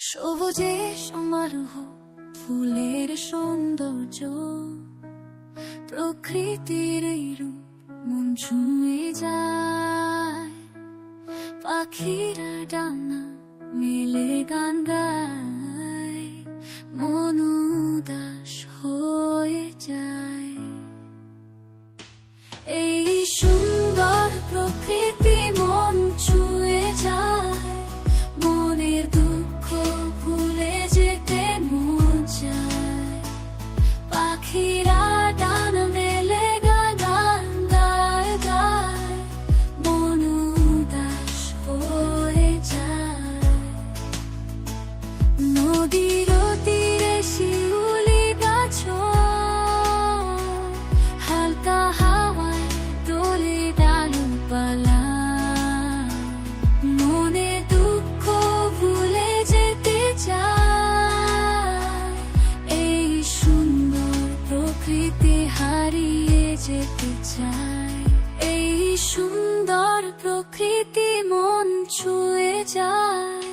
সবুজে সমারোহ, ফুলের সৌন্দর্য, প্রকৃতির এই রূপ মন ছুঁয়ে যায়। পাখিরা ডানা মেলে গান গায়, মন উদাস হয়ে যায়। এই সুন্দর প্রকৃতি মন ছুঁয়ে যায়, মনের দুঃখ ভুলে যেতে মন চায়। পাখিরা ডানা মেলে গান গায় গায়, মন উদাস হয়ে যায়। নদীর তীরে শিউলি গাছ হালকা হাওয়ায় দোলে ডালপালা, মনে দুঃখ ভুলে যেতে চায়। এই সুন্দর প্রকৃতি হারিয়ে যেতে চায়। এই সুন্দর প্রকৃতি মন ছুঁয়ে যায়।